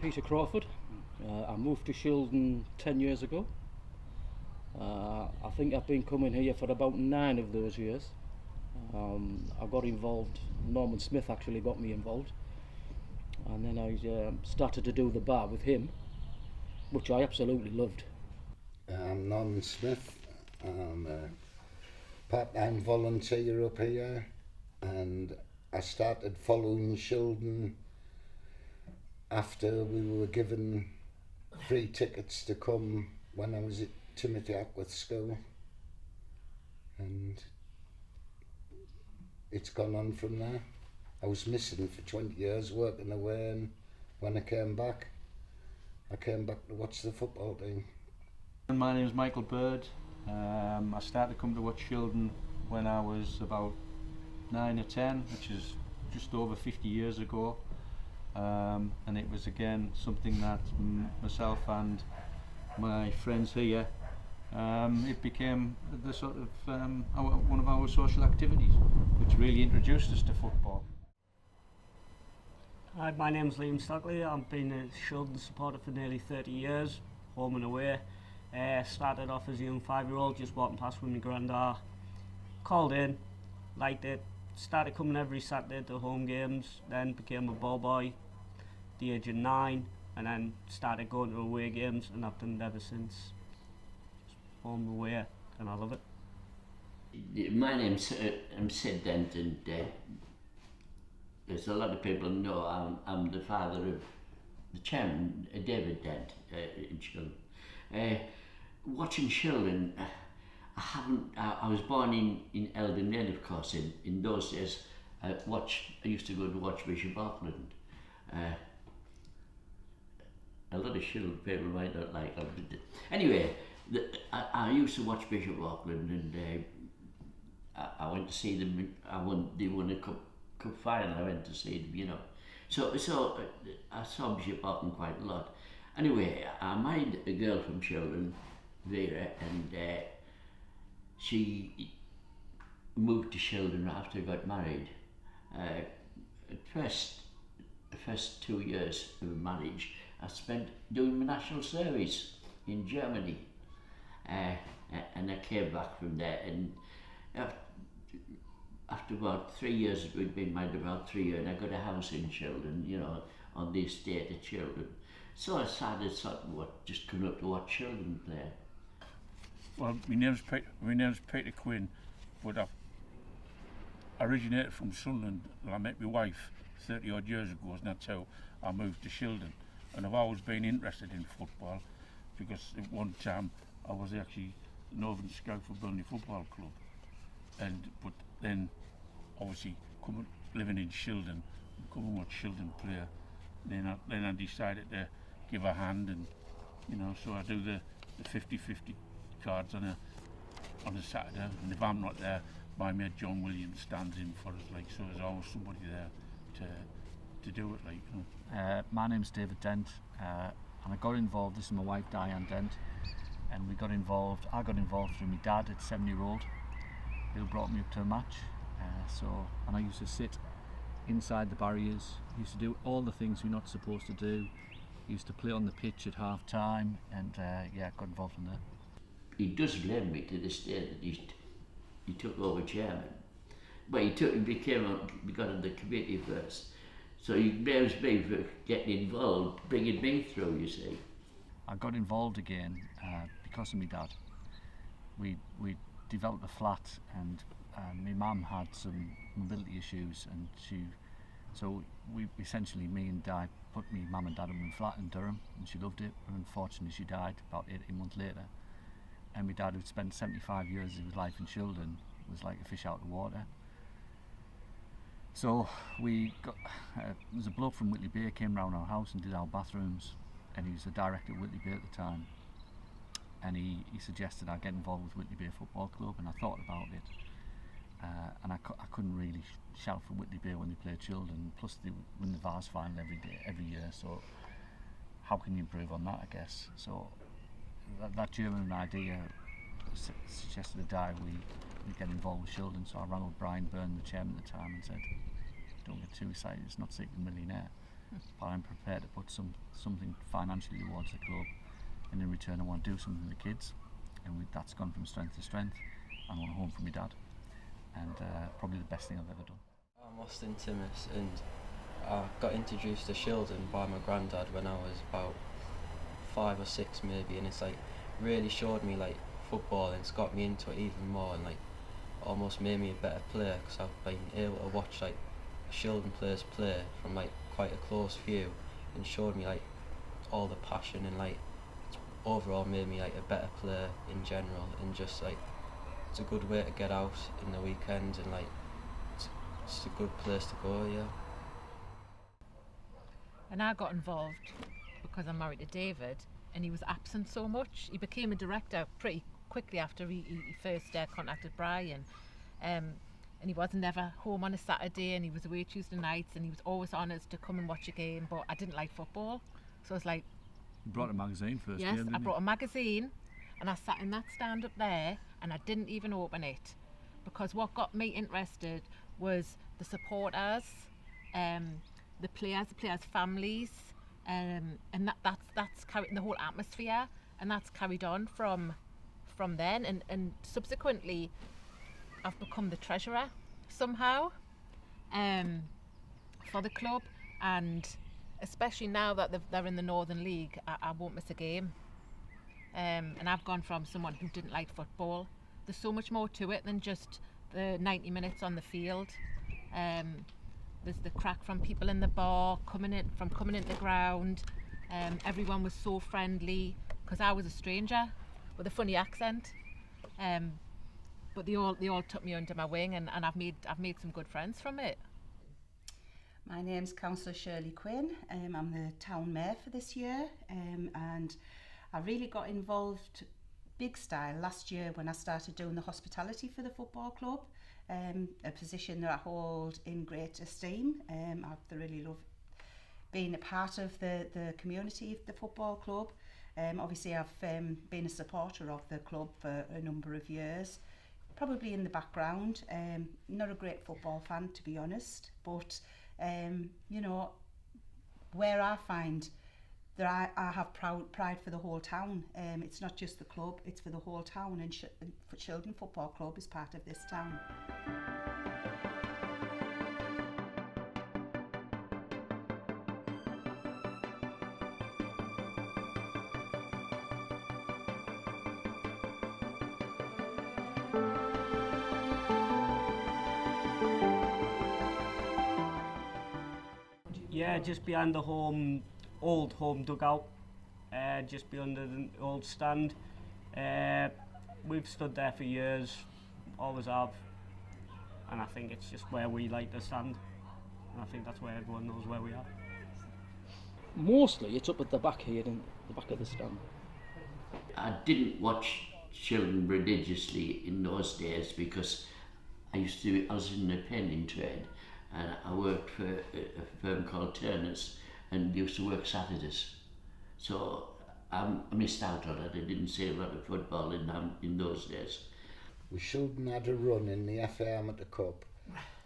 Peter Crawford. I moved to Shildon 10 years ago. I think I've been coming here for about 9 of those years. I got involved, Norman Smith actually got me involved, and then I started to do the bar with him, which I absolutely loved. I'm Norman Smith. I'm a part-time volunteer up here, and I started following Shildon after we were given free tickets to come when I was at Timothy Ackworth School, and it's gone on from there. I was missing for 20 years working away, and when I came back to watch the football team. My name is Michael Bird. I started to come to watch Shildon when I was about 9 or 10, which is just over 50 years ago. And it was again something that myself and my friends here, it became the sort of one of our social activities, which really introduced us to football. Hi, my name's Liam Stockley. I've been a Shildon supporter for nearly 30 years, home and away. Started off as a young 5-year-old, just walking past with my granddad. Called in, liked it, started coming every Saturday to home games, then became a ball boy at the age of 9, and then started going to away games, and I've done it ever since. Just home and away, and I love it. My name's I'm Sid Dent, and as a lot of people know, I'm the father of the chairman, David Dent, in Shildon. Watching Shildon, I was born in Eldon, of course. In those days, I used to go to watch Bishop Auckland. A lot of Shildon people might not like it. Anyway, I used to watch Bishop Auckland, and I went to see them. They won a cup final. I went to see them, you know. So I saw Bishop Auckland quite a lot. Anyway, I married a girl from Shildon, Vera, and she moved to Shildon after I got married. The first 2 years of marriage, I spent doing my national service in Germany, and I came back from there. And after about 3 years, we'd been married about 3 years, and I got a house in Shildon, you know, on the estate at Shildon. So I started just coming up to watch Shildon play. Well, my name's Peter Quinn, but I originated from Sunderland, and I met my wife 30 odd years ago, and that's how I moved to Shildon. And I've always been interested in football, because at one time I was actually the Northern Scout for Burnley Football Club, but then obviously living in Shildon, come and watch Shildon play. Then I decided to give a hand, and you know, so I do the 50-50 cards on a Saturday, and if I'm not there, my mate John Williams stands in for us, like, so there's always somebody there to do it, like, you know. My name's David Dent, and I got involved. This is my wife Diane Dent, and I got involved through my dad at 7-year-old, who brought me up to a match. And I used to sit inside the barriers, used to do all the things we're not supposed to do, used to play on the pitch at half time, and got involved in that. He does blame me to this day that he took over chairman, but we got on the committee first, so he blames me for getting involved, bringing me through, you see. I got involved again because of my dad. We developed a flat, and my mum had some mobility issues, and me and Dad put my mum and dad in a flat in Durham, and she loved it, but unfortunately she died about 18 months later. And my dad, who'd spent 75 years of his life in Shildon, was like a fish out of water. So there was a bloke from Whitley Bay came round our house and did our bathrooms, and he was the director of Whitley Bay at the time. And he suggested I get involved with Whitley Bay Football Club, and I thought about it. And I couldn't really shout for Whitley Bay when they played Shildon, plus they win the Vars final every year, so how can you improve on that, I guess. So that German idea suggested to Di we get involved with Shildon, so I rang up Brian Byrne, the chairman at the time, and said, don't get too excited, it's not Secret Millionaire. but I'm prepared to put something financially towards the club, and in return I want to do something for the kids, and that's gone from strength to strength. I want a home for my dad, and probably the best thing I've ever done. I'm Austin Timmis, and I got introduced to Shildon by my granddad when I was about 5 or 6 maybe, and it's like really showed me like football, and it's got me into it even more, and like almost made me a better player, because I've been able to watch like Shildon players play from like quite a close view, and showed me like all the passion, and like overall made me like a better player in general, and just like it's a good way to get out in the weekends, and like it's a good place to go, yeah. And I got involved because I'm married to David, and he was absent so much. He became a director pretty quickly after he first contacted Brian, and he wasn't never home on a Saturday, and he was away Tuesday nights, and he was always on us to come and watch a game, but I didn't like football, so I was like, You brought a magazine first. yes, game, I brought a magazine, and I sat in that stand up there, and I didn't even open it, because what got me interested was the supporters, the players' families, and that's carried the whole atmosphere, and that's carried on from then, and subsequently I've become the treasurer somehow for the club, and especially now that they're in the Northern League, I won't miss a game. And I've gone from someone who didn't like football. There's so much more to it than just the 90 minutes on the field. There's the crack from people in the bar, coming in the ground. Everyone was so friendly, because I was a stranger with a funny accent. But they all took me under my wing, and I've made some good friends from it. My name's Councillor Shirley Quinn. I'm the town mayor for this year, and I really got involved big style last year when I started doing the hospitality for the football club, a position that I hold in great esteem. I really love being a part of the community of the football club. Obviously I've been a supporter of the club for a number of years, probably in the background. Not a great football fan, to be honest, but you know, where I find that I have pride for the whole town. It's not just the club, it's for the whole town, and Shildon Football Club is part of this town. Yeah, just behind the old home dugout, just beyond the old stand. We've stood there for years, always have, and I think it's just where we like to stand, and I think that's where everyone knows where we are. Mostly it's up at the back here, in the back of the stand. I didn't watch Shildon religiously in those days, because I was in the pending trade, and I worked for a firm called Turner's, and used to work Saturdays. So I missed out on it. I didn't see a lot of football in those days. We Shildon had a run in the FA Amateur Cup,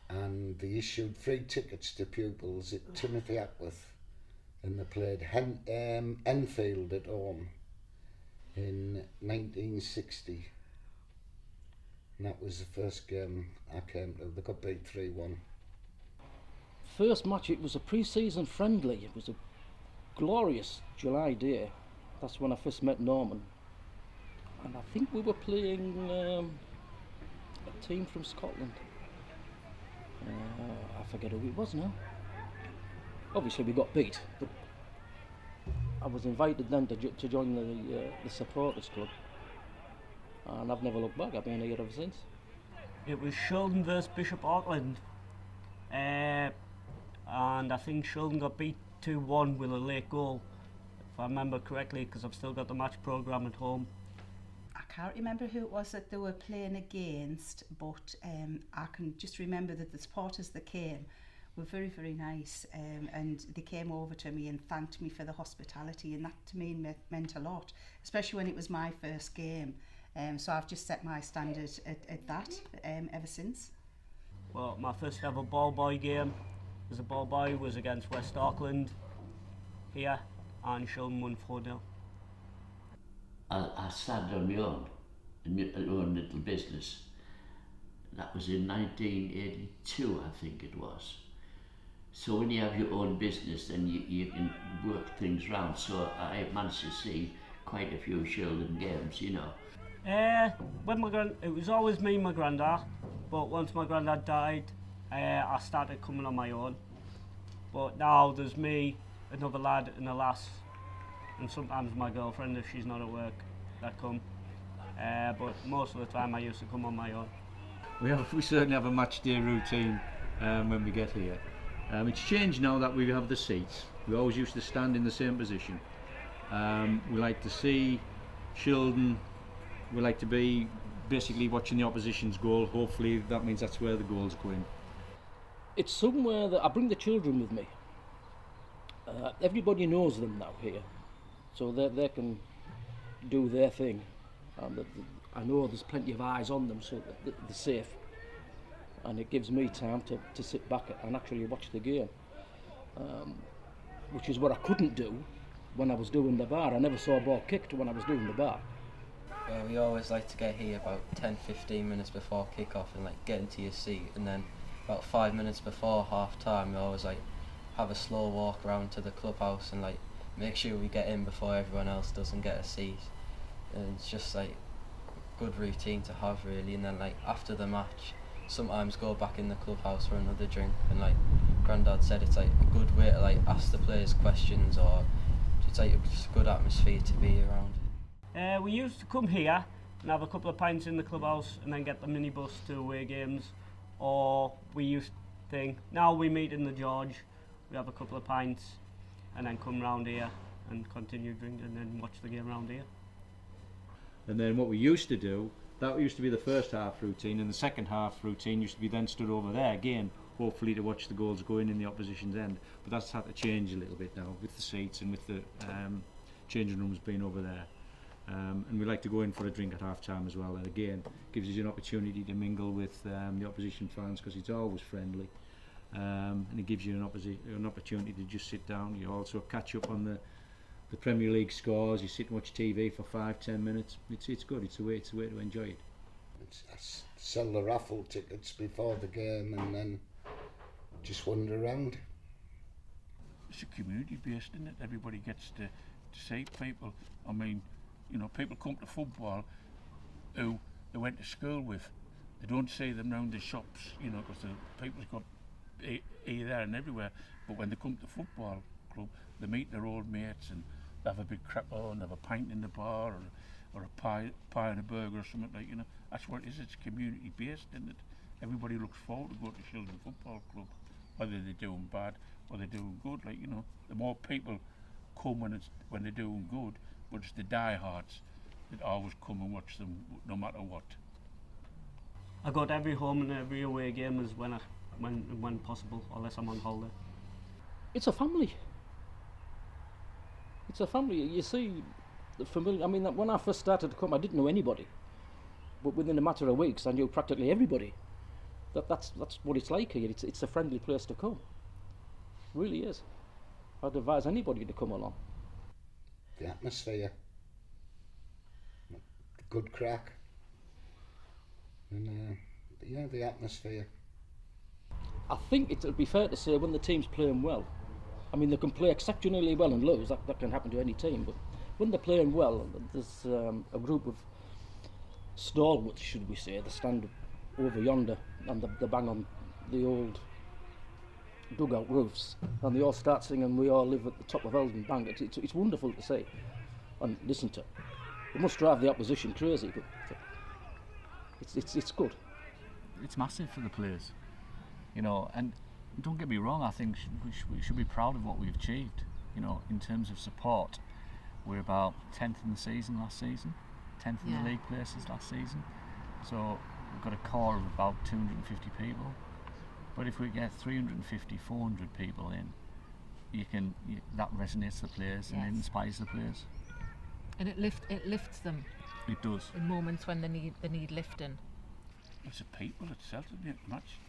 and they issued free tickets to pupils at Timothy Ackworth, and they played Enfield at home in 1960. And that was the first game I came to. They got beat 3-1. First match, it was a pre-season friendly. It was a glorious July day. That's when I first met Norman, and I think we were playing a team from Scotland. I forget who it was now. Obviously we got beat, but I was invited then to join the supporters club, and I've never looked back. I've been here ever since. It was Shildon versus Bishop Auckland, and I think Shildon got beat 2-1 with a late goal, if I remember correctly, because I've still got the match programme at home. I can't remember who it was that they were playing against, but I can just remember that the supporters that came were very, very nice, and they came over to me and thanked me for the hospitality, and that to me meant a lot, especially when it was my first game. So I've just set my standard at that ever since. Well, my first ever ball boy game, as a ball boy was against West Auckland here, and Shildon won 4-0. I started on my own, in my own little business. That was in 1982, I think it was. So when you have your own business, then you can work things round. So I managed to see quite a few Shildon games, you know. It was always me and my granddad, but once my granddad died, I started coming on my own. But now there's me, another lad and a lass, and sometimes my girlfriend if she's not at work, that come. But most of the time I used to come on my own. We certainly have a match day routine when we get here. It's changed now that we have the seats. We always used to stand in the same position. We like to see Shildon. We like to be basically watching the opposition's goal. Hopefully that means that's where the goals go in. It's somewhere that I bring the children with me. Everybody knows them now here, so they can do their thing. I know there's plenty of eyes on them, so they're safe. And it gives me time to sit back and actually watch the game, which is what I couldn't do when I was doing the bar. I never saw a ball kicked when I was doing the bar. Well, we always like to get here about 10-15 minutes before kick-off and like get into your seat, and then about 5 minutes before half-time we always like have a slow walk around to the clubhouse and like make sure we get in before everyone else does and get a seat. And it's just like a good routine to have really. And then like after the match, sometimes go back in the clubhouse for another drink, and like Grandad said, it's like a good way to like ask the players questions, or it's like just a good atmosphere to be around. We used to come here and have a couple of pints in the clubhouse and then get the minibus to away games, or we used to think, now we meet in the George, we have a couple of pints and then come round here and continue drinking and then watch the game round here. And then what we used to do, that used to be the first half routine, and the second half routine used to be then stood over there again, hopefully to watch the goals go in the opposition's end. But that's had to change a little bit now with the seats and with the changing rooms being over there. And we like to go in for a drink at half time as well, and again gives us an opportunity to mingle with the opposition fans, because it's always friendly, and it gives you an opportunity to just sit down. You also catch up on the Premier League scores. You sit and watch TV for 5-10 minutes. It's good. It's a way to enjoy it. I sell the raffle tickets before the game and then just wander around. It's a community based, isn't it? Everybody gets to see people. I mean, you know, people come to football who they went to school with. They don't see them round the shops, you know, because the people's got here, there and everywhere. But when they come to football club, they meet their old mates and they have a big crap on, they have a pint in the bar, or a pie and a burger or something like, you know. That's what it is. It's community based, isn't it? Everybody looks forward to go to Shildon Football Club, whether they're doing bad or they're doing good. Like, you know, the more people come when they're doing good, but it's the diehards that always come and watch them no matter what. I go to every home and every away game as when possible, unless I'm on holiday. It's a family. It's a family. You see, the familiar. I mean, when I first started to come, I didn't know anybody, but within a matter of weeks, I knew practically everybody. That's what it's like here. It's a friendly place to come. It really is. I'd advise anybody to come along. The atmosphere, good crack, and yeah, the atmosphere. I think it'll be fair to say when the team's playing well, I mean they can play exceptionally well and lose, that can happen to any team, but when they're playing well, there's a group of stalwarts, should we say, they stand over yonder and they bang on the old dugout roofs and they all start singing "We All Live at the Top of Eldon." Bang! It's wonderful to see and listen to. It must drive the opposition crazy, but it's good. It's massive for the players, you know. And don't get me wrong, I think we should be proud of what we've achieved. You know, in terms of support, we're about 10th in the season last season, 10th in the league places last season. So we've got a core of about 250 people. But if we get 350, 400 people in, that resonates the players and it inspires the players. And it lifts them. It does. In moments when they need lifting. it's the people itself that make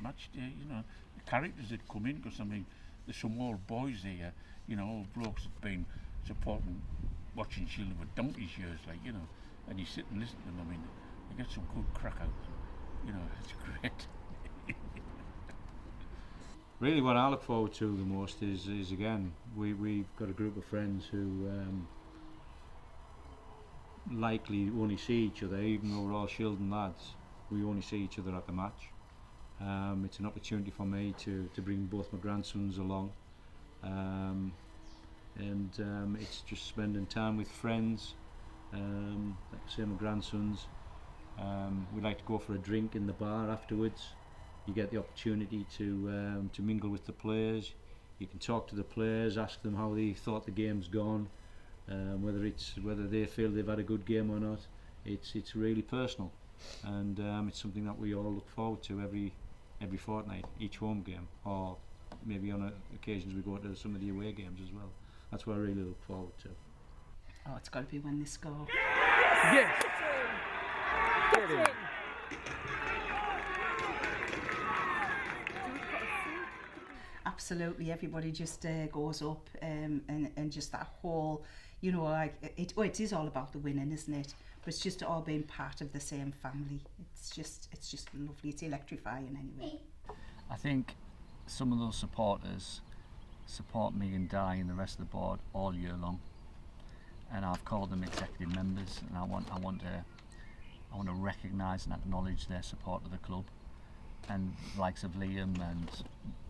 match day, you know, the characters that come in, because I mean, there's some old boys there, you know, old blokes that've been supporting, watching Shildon for donkey's years, like, you know, and you sit and listen to them. I mean, you get some good crack out of them, you know, it's great. Really, what I look forward to the most is again, we've got a group of friends who likely only see each other, even though we're all Shildon lads. We only see each other at the match. It's an opportunity for me to bring both my grandsons along, and it's just spending time with friends. Like I say, my grandsons. We like to go for a drink in the bar afterwards. You get the opportunity to mingle with the players. You can talk to the players, ask them how they thought the game's gone, whether they feel they've had a good game or not. It's really personal, and it's something that we all look forward to every fortnight, each home game, or maybe on occasions we go to some of the away games as well. That's what I really look forward to. Oh, it's got to be when they score. Yes! Get in! Absolutely, everybody just goes up, and just that whole, you know, like it is all about the winning, isn't it? But it's just all being part of the same family. It's just lovely. It's electrifying anyway. I think some of those supporters support me and Di and the rest of the board all year long, and I've called them executive members, and I want to recognise and acknowledge their support of the club. And the likes of Liam and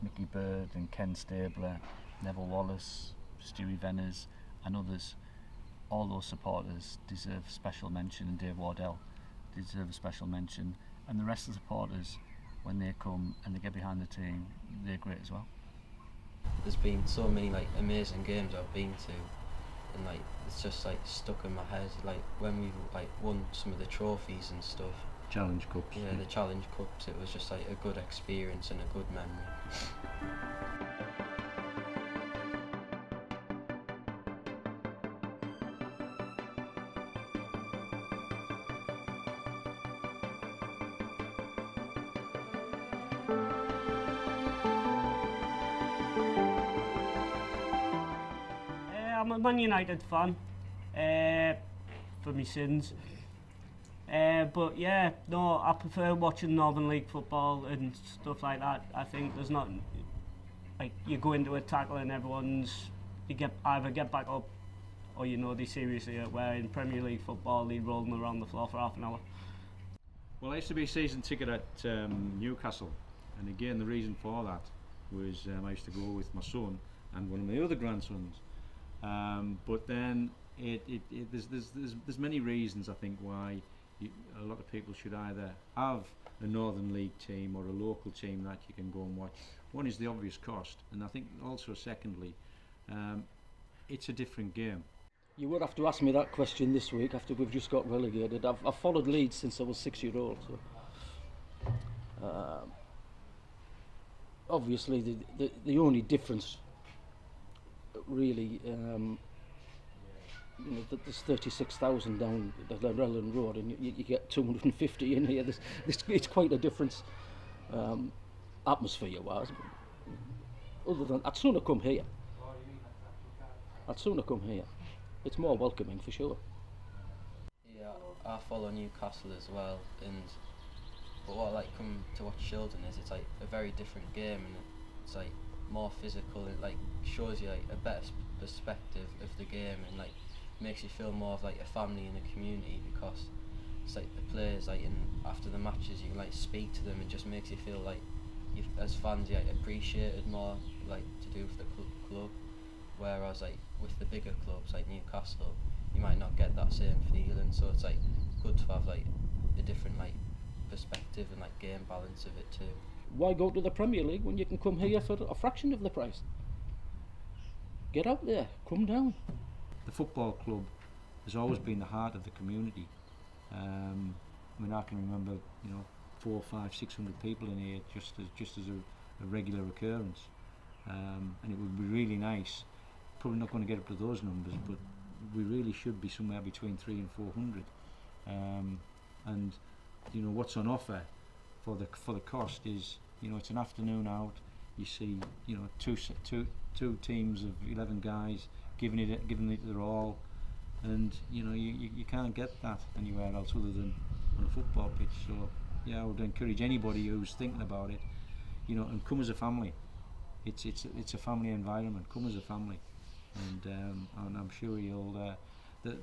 Mickey Bird and Ken Stabler, Neville Wallace, Stewie Venners and others, all those supporters deserve special mention, and Dave Wardell deserve a special mention, and the rest of the supporters, when they come and they get behind the team, they're great as well. There's been so many like amazing games I've been to, and like it's just like stuck in my head, like when we like won some of the trophies and stuff. Challenge Cups. Yeah, the Challenge Cups, it was just like a good experience and a good memory. I'm a Man United fan, for my sins. But yeah, no, I prefer watching Northern League football and stuff like that. I think there's not, like, you go into a tackle and you either get back up or you know they seriously are, where in Premier League football they roll them around the floor for half an hour. Well, I used to be a season ticket at Newcastle, and again the reason for that was I used to go with my son and one of my other grandsons. But then there's many reasons I think why a lot of people should either have a Northern League team or a local team that you can go and watch. One is the obvious cost, and I think also secondly, it's a different game. You would have to ask me that question this week after we've just got relegated. I've followed Leeds since I was 6-year-old. So obviously the only difference really, you know, there's 36,000 down the Eldon Road, and you get 250 in here. It's quite a difference atmosphere-wise. Other than, I'd sooner come here. It's more welcoming for sure. Yeah, I follow Newcastle as well, but what I like come to watch Shildon is it's like a very different game, and it's like more physical. It like shows you like a better perspective of the game, and like makes you feel more of like a family and a community, because it's like the players, like after the matches you can like speak to them, and just makes you feel like as fans you like appreciated more, like to do with the club. Whereas like with the bigger clubs like Newcastle, you might not get that same feeling, so it's like good to have like a different like perspective and like game balance of it too. Why go to the Premier League when you can come here for a fraction of the price? Get out there, come down. The football club has always been the heart of the community. I mean, I can remember, 400, 500, 600 people in here just as a regular occurrence, and it would be really nice. Probably not going to get up to those numbers, but we really should be somewhere between 300 and 400. And what's on offer for the cost is, you know, it's an afternoon out. You see, you know, two teams of 11 guys giving it their all, and you know you can't get that anywhere else other than on a football pitch. So yeah, I would encourage anybody who's thinking about it, you know, and come as a family. It's a family environment. Come as a family, and I'm sure you'll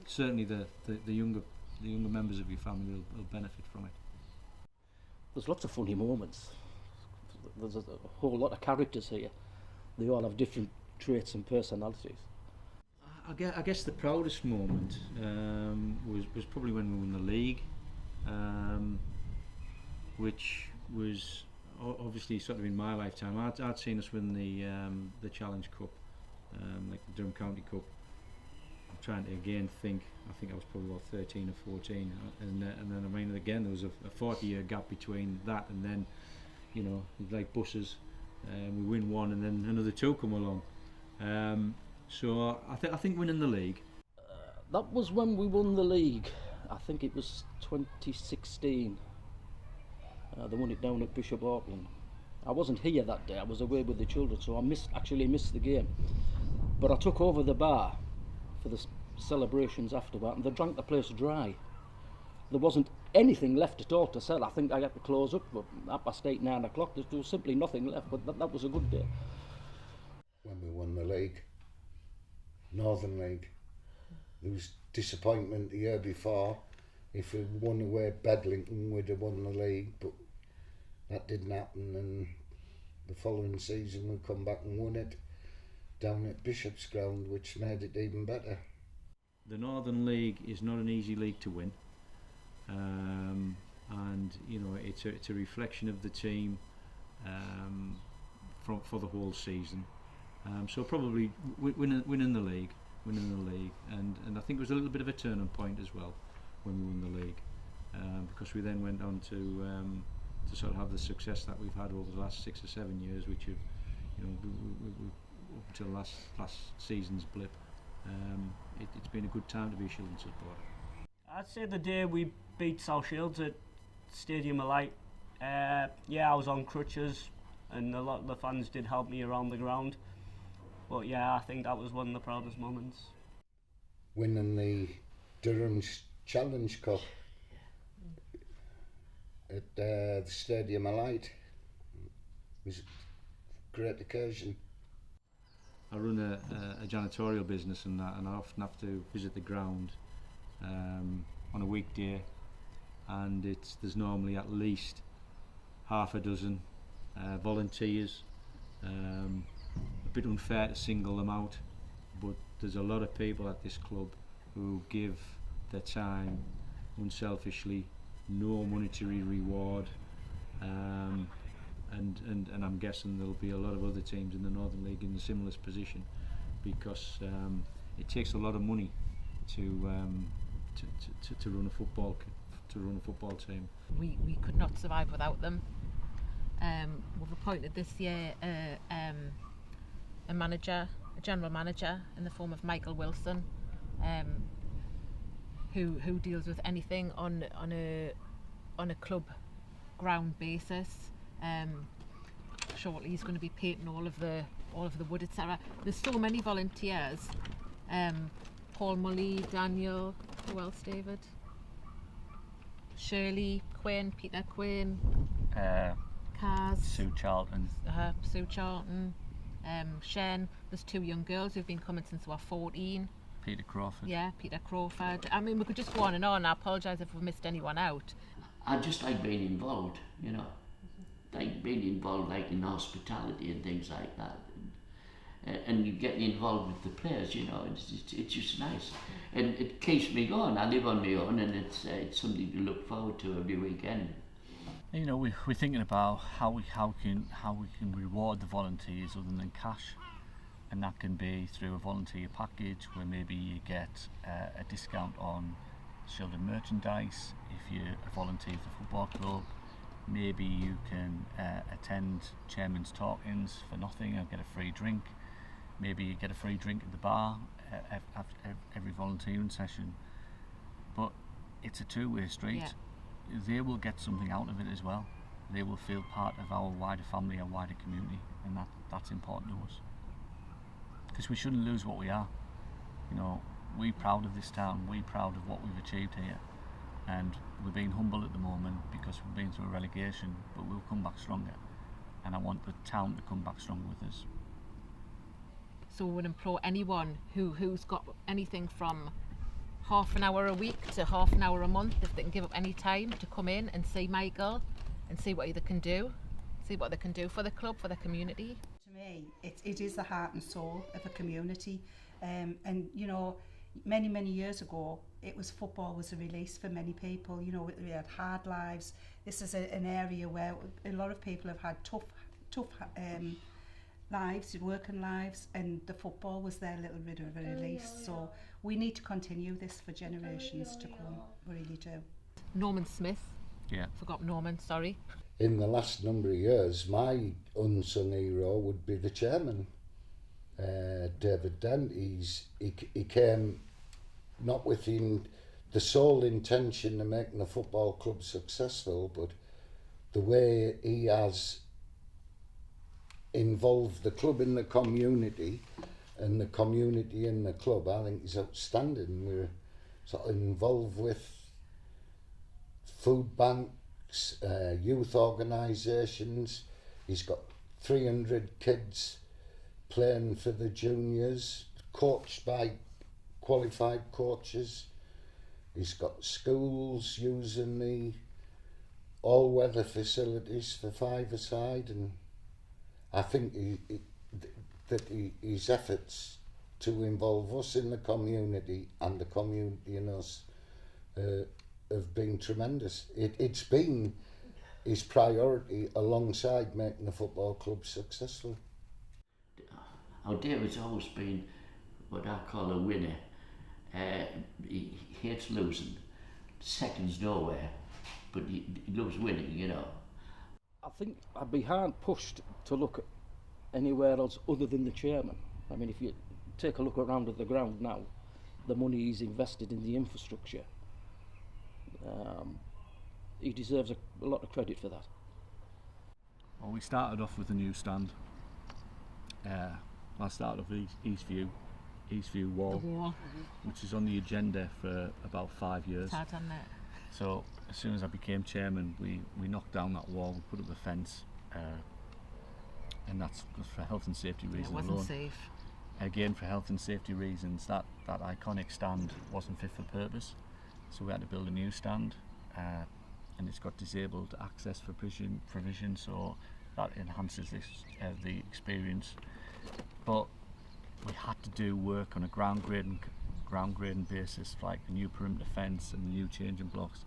certainly the younger members of your family will benefit from it. There's lots of funny moments. There's a whole lot of characters here. They all have different traits and personalities. I guess the proudest moment was probably when we won the league, which was obviously sort of in my lifetime. I'd seen us win the Challenge Cup, like the Durham County Cup. I'm trying to again think. I think I was probably about 13 or 14, and then I mean again there was a 40-year gap between that and then, you know, like buses. We win one and then another two come along. So I think winning the league. That was when we won the league. I think it was 2016. They won it down at Bishop Auckland. I wasn't here that day. I was away with the children, so I actually missed the game. But I took over the bar for the celebrations afterward, and they drank the place dry. There wasn't anything left at all to sell. I think I had to close up at 8:30, 9 o'clock. There was simply nothing left, but that was a good day. When we won the league, Northern League, there was disappointment the year before. If we won away at Bedlington, we'd have won the league, but that didn't happen, and the following season we come back and won it down at Bishop's Ground, which made it even better. The Northern League is not an easy league to win, and you know it's a reflection of the team for the whole season. So probably winning the league, and I think it was a little bit of a turning point as well when we won the league, because we then went on to sort of have the success that we've had over the last 6 or 7 years, which have, you know, we up until last season's blip. It's been a good time to be a Shildon supporter. I'd say the day we beat South Shields at Stadium of Light, yeah, I was on crutches, and a lot of the fans did help me around the ground. But yeah, I think that was one of the proudest moments. Winning the Durham Challenge Cup at the Stadium of Light was a great occasion. I run a janitorial business and I often have to visit the ground on a weekday, and there's normally at least half a dozen volunteers. A bit unfair to single them out, but there's a lot of people at this club who give their time unselfishly, no monetary reward, and I'm guessing there'll be a lot of other teams in the Northern League in a similar position, because it takes a lot of money to run a football team. We could not survive without them. We've appointed this year a general manager in the form of Michael Wilson, who deals with anything on a club ground basis. Shortly he's going to be painting all of the wood, etc. There's so many volunteers. Paul Mully, Daniel, who else, David? Shirley, Quinn, Peter Quinn, Kaz, Sue Charlton, Shen. There's 2 young girls who've been coming since we were 14. Peter Crawford. Yeah, Peter Crawford. I mean, we could just go on and on. I apologise if we missed anyone out. I just like being involved, you know, like being involved like in hospitality and things like that, and you get involved with the players, you know. It's just nice, and it keeps me going. I live on my own, and it's something to look forward to every weekend. You know, we're thinking about how we can reward the volunteers other than cash, and that can be through a volunteer package where maybe you get a discount on Shildon merchandise if you're a volunteer for the football club. Maybe you can attend chairman's talkings for nothing and get a free drink. Maybe you get a free drink at the bar after every volunteering session. But it's a two-way street. Yeah. They will get something out of it as well. they will feel part of our wider family, our wider community, and that's important to us. Because we shouldn't lose what we are. You know, we're proud of this town, we're proud of what we've achieved here, and we're being humble at the moment because we've been through a relegation, but we'll come back stronger, and I want the town to come back stronger with us. So we would implore anyone who's got anything from half an hour a week to half an hour a month, if they can give up any time, to come in and see Michael and see what they can do, see what they can do for the club, for the community. To me, it is the heart and soul of a community. And you know, many years ago, football was a release for many people. You know, we had hard lives. This is an area where a lot of people have had tough lives, working lives, and the football was their little bit of a release. So we need to continue this for generations to come. We really do. Norman Smith. Yeah. Forgot Norman, sorry. In the last number of years, my unsung hero would be the chairman, David Dent. He came not with the sole intention of making the football club successful, but the way he has involved the club in the community and the community in the club, I think is outstanding. We're sort of involved with food banks, youth organisations. He's got 300 kids playing for the juniors, coached by qualified coaches. He's got schools using the all-weather facilities for five-a-side, and I think his efforts to involve us in the community and the community in us have been tremendous. It's been his priority alongside making the football club successful. David's always been what I call a winner. He hates losing. Second's nowhere, but he loves winning, you know. I think I'd be hard pushed to look at anywhere else other than the chairman. I mean, if you take a look around at the ground now, the money he's invested in the infrastructure, he deserves a lot of credit for that. Well, we started off with a new stand. I started off with Eastview Wall, which is on the agenda for about 5 years. So as soon as I became chairman, we knocked down that wall, we put up the fence, and that's for health and safety reasons alone. It wasn't safe. Again, for health and safety reasons, that iconic stand wasn't fit for purpose, so we had to build a new stand, and it's got disabled access for provision, so that enhances the experience. But we had to do work on a ground grading basis, like the new perimeter fence and the new changing blocks,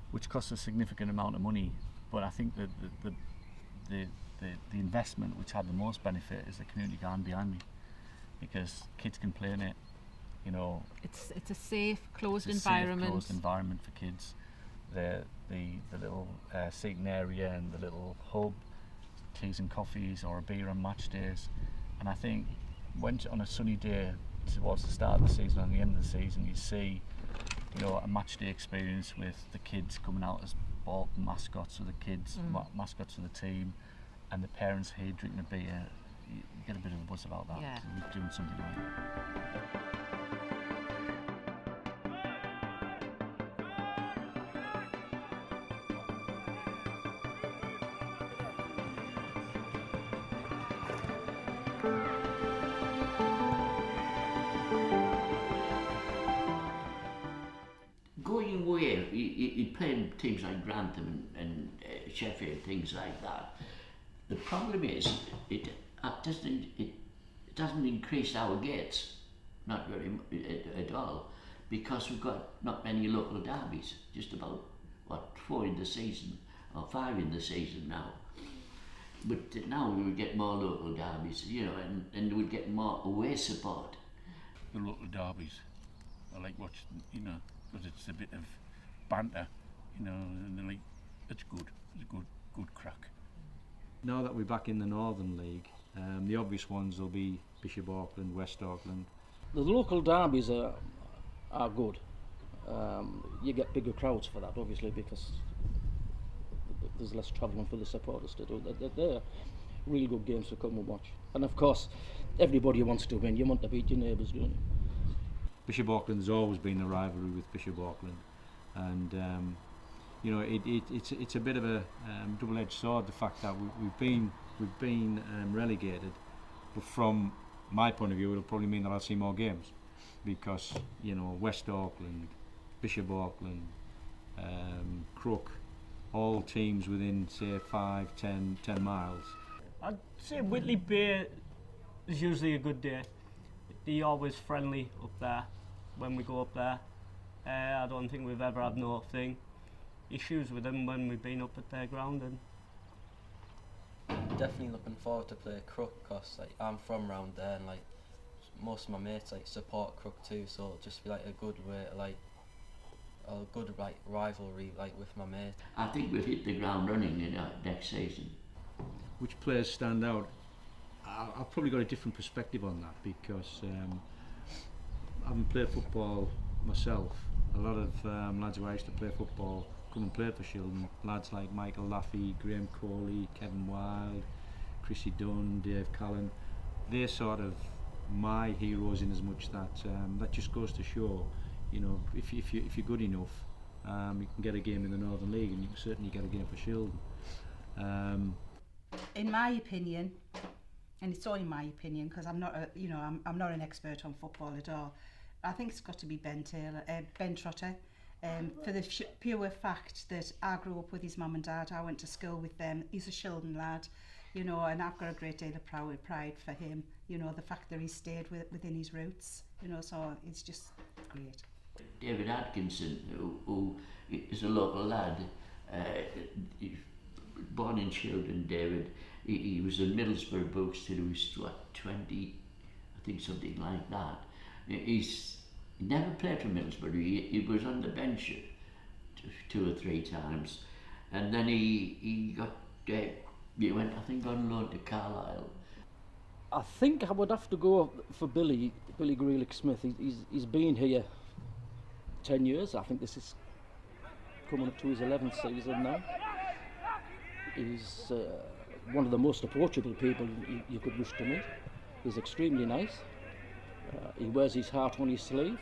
which costs a significant amount of money. But I think that the investment which had the most benefit is the community garden behind me, because kids can play in it. You know, it's a safe, closed environment. Safe, closed environment for kids. The little seating area and the little hub, teas and coffees, or a beer on match days. And I think when on a sunny day towards the start of the season, and the end of the season, you see, you know, a match day experience with the kids coming out as ball mascots of the kids, mascots of the team, and the parents here drinking a beer. You get a bit of a buzz about that. Yeah. So we're doing something right. Going away, he played teams like Grantham and Sheffield, things like that. The problem is it doesn't increase our gates, not very at all, because we've got not many local derbies. Just about 4 in the season or 5 in the season now. But now we would get more local derbies, you know, and we would get more away support. The local derbies, I like watching, you know, because it's a bit of banter, you know, and they're like, it's good. It's a good crack. Now that we're back in the Northern League, the obvious ones will be Bishop Auckland, West Auckland. The local derbies are good. You get bigger crowds for that, obviously, because there's less travelling for the supporters to do. They're really good games to come and watch. And of course, everybody wants to win. You want to beat your neighbours, don't you? Bishop Auckland's always been a rivalry with Bishop Auckland, and you know, it's a bit of a double-edged sword, the fact that we've been relegated, but from my point of view it'll probably mean that I'll see more games, because you know, West Auckland, Bishop Auckland, Crook, all teams within say 5, 10 miles. I'd say Whitley Bay is usually a good day. They're always friendly up there when we go up there. I don't think we've ever had no issues with them when we've been up at their ground. And Definitely looking forward to play Crook, because like, I'm from round there, and like most of my mates like support Crook too, so it'll just be like a good way to like a good like rivalry like with my mates. I think we'll hit the ground running in next season. Which players stand out? I've probably got a different perspective on that, because having played football myself, a lot of lads who I used to play football come and play for Shildon. Lads like Michael Laffey, Graham Coley, Kevin Wild, Chrissy Dunn, Dave Callan. They're sort of my heroes, in as much that that just goes to show, you know, if you're good enough, you can get a game in the Northern League, and you can certainly get a game for Shildon. In my opinion, and it's only my opinion because I'm not I'm not an expert on football at all, I think it's got to be Ben Trotter, for the pure fact that I grew up with his mum and dad. I went to school with them. He's a Shildon lad, you know, and I've got a great deal of pride for him, you know, the fact that he stayed within his roots, you know, so it's just great. David Atkinson, who is a local lad, born in Shildon, David. He was in Middlesbrough books till he was 20, I think, something like that. He never played for Middlesbrough. He was on the bench 2 or 3 times, and then he went, I think, on loan to Carlisle. I think I would have to go for Billy Grealish-Smith. He's been here 10 years. I think this is coming up to his 11th season now. He's one of the most approachable people you could wish to meet. He's extremely nice. He wears his heart on his sleeve,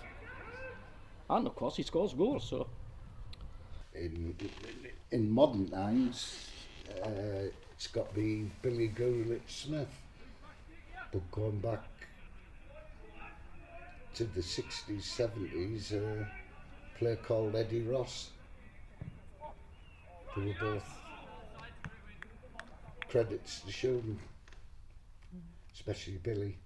and of course he scores goals. So, in modern times, it's got to be Billy Grealish-Smith. But going back to the 60s, 70s, a player called Eddie Ross. They were both credits to Shildon, especially Billy.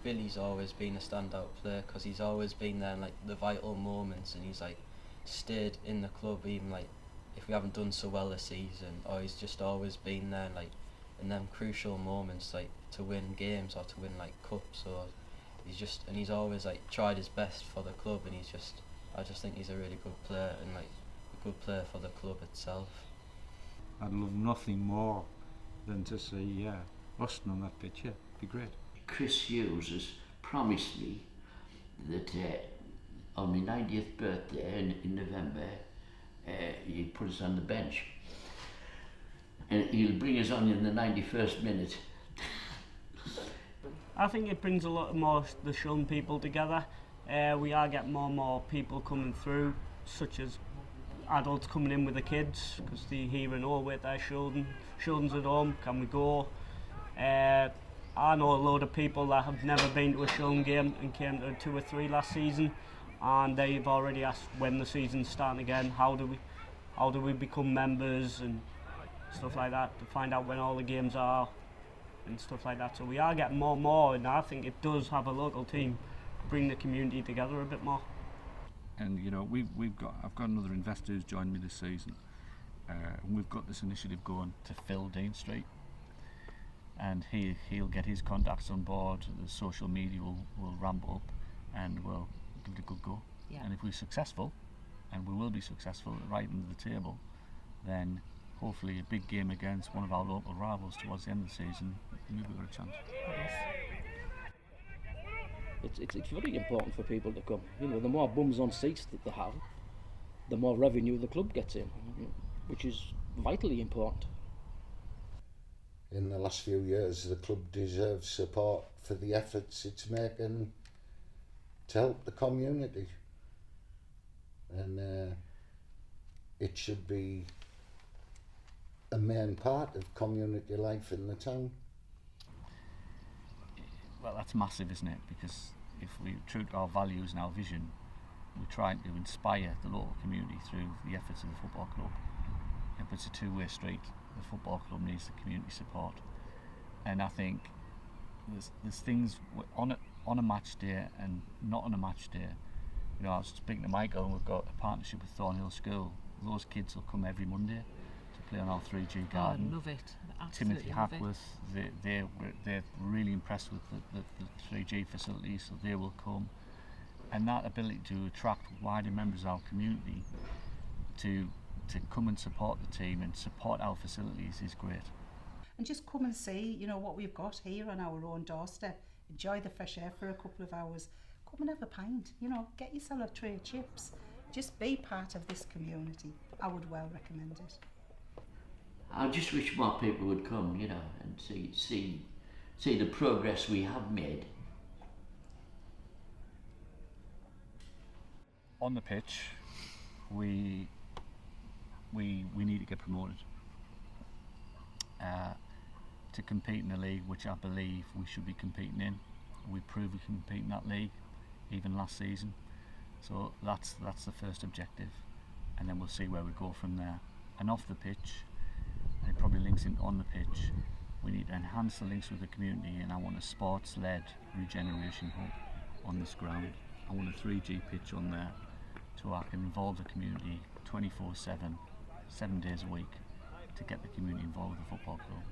Billy's always been a standout player because he's always been there in like the vital moments, and he's like stayed in the club even like if we haven't done so well this season, or he's just always been there like in them crucial moments, like to win games or to win like cups, or he's always like tried his best for the club, and I just think he's a really good player, and like a good player for the club itself. I'd love nothing more than to see Austin on that pitch. Yeah, it'd be great. Chris Hughes has promised me that on my 90th birthday in November, he'll put us on the bench. And he'll bring us on in the 91st minute. I think it brings a lot more the Shildon people together. We are getting more and more people coming through, such as adults coming in with the kids, because they hear and all with their Shildon's at home, can we go? I know a load of people that have never been to a Shildon game and came to 2 or 3 last season, and they've already asked when the season's starting again, how do we become members and stuff like that, to find out when all the games are and stuff like that. So we are getting more and more, and I think it does have a local team bring the community together a bit more. And you know, I've got another investor who's joined me this season, and we've got this initiative going to fill Dean Street, and he'll get his contacts on board. The social media will ramp up, and we'll give it a good go. Yeah. And if we're successful, and we will be successful at right into the table, then hopefully a big game against one of our local rivals towards the end of the season, maybe we've got a chance. it's very important for people to come. You know, the more bums on seats that they have, the more revenue the club gets in, which is vitally important. In the last few years, the club deserves support for the efforts it's making to help the community. And it should be a main part of community life in the town. Well, that's massive, isn't it? Because if we're true to our values and our vision, we're trying to inspire the local community through the efforts of the football club. But it's a two-way street. The football club needs the community support, and I think there's things on a match day and not on a match day. You know, I was speaking to Michael, and we've got a partnership with Thornhill School. Those kids will come every Monday to play on our 3G garden. I love it. Absolutely Timothy love it. Hackworth, they're really impressed with the 3G facilities, so they will come. And that ability to attract wider members of our community to come and support the team and support our facilities is great. And just come and see, you know, what we've got here on our own doorstep. Enjoy the fresh air for a couple of hours. Come and have a pint, you know, get yourself a tray of chips. Just be part of this community. I would well recommend it. I just wish more people would come, you know, and see the progress we have made. On the pitch, we need to get promoted to compete in the league, which I believe we should be competing in. We proved we can compete in that league, even last season. So that's the first objective, and then we'll see where we go from there. And off the pitch, and it probably links in on the pitch, we need to enhance the links with the community, and I want a sports-led regeneration hub on this ground. I want a 3G pitch on there so I can involve the community 24/7, 7 days a week, to get the community involved with the football club.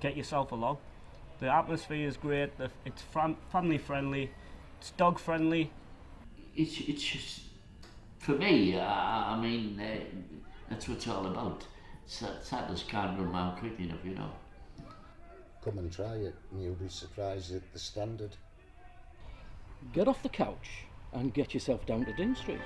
Get yourself along. The atmosphere is great. It's family friendly. It's dog friendly. It's just, for me, I mean, that's what it's all about. Sadness can't run round quick enough, you know. Come and try it, and you'll be surprised at the standard. Get off the couch and get yourself down to Dean Street.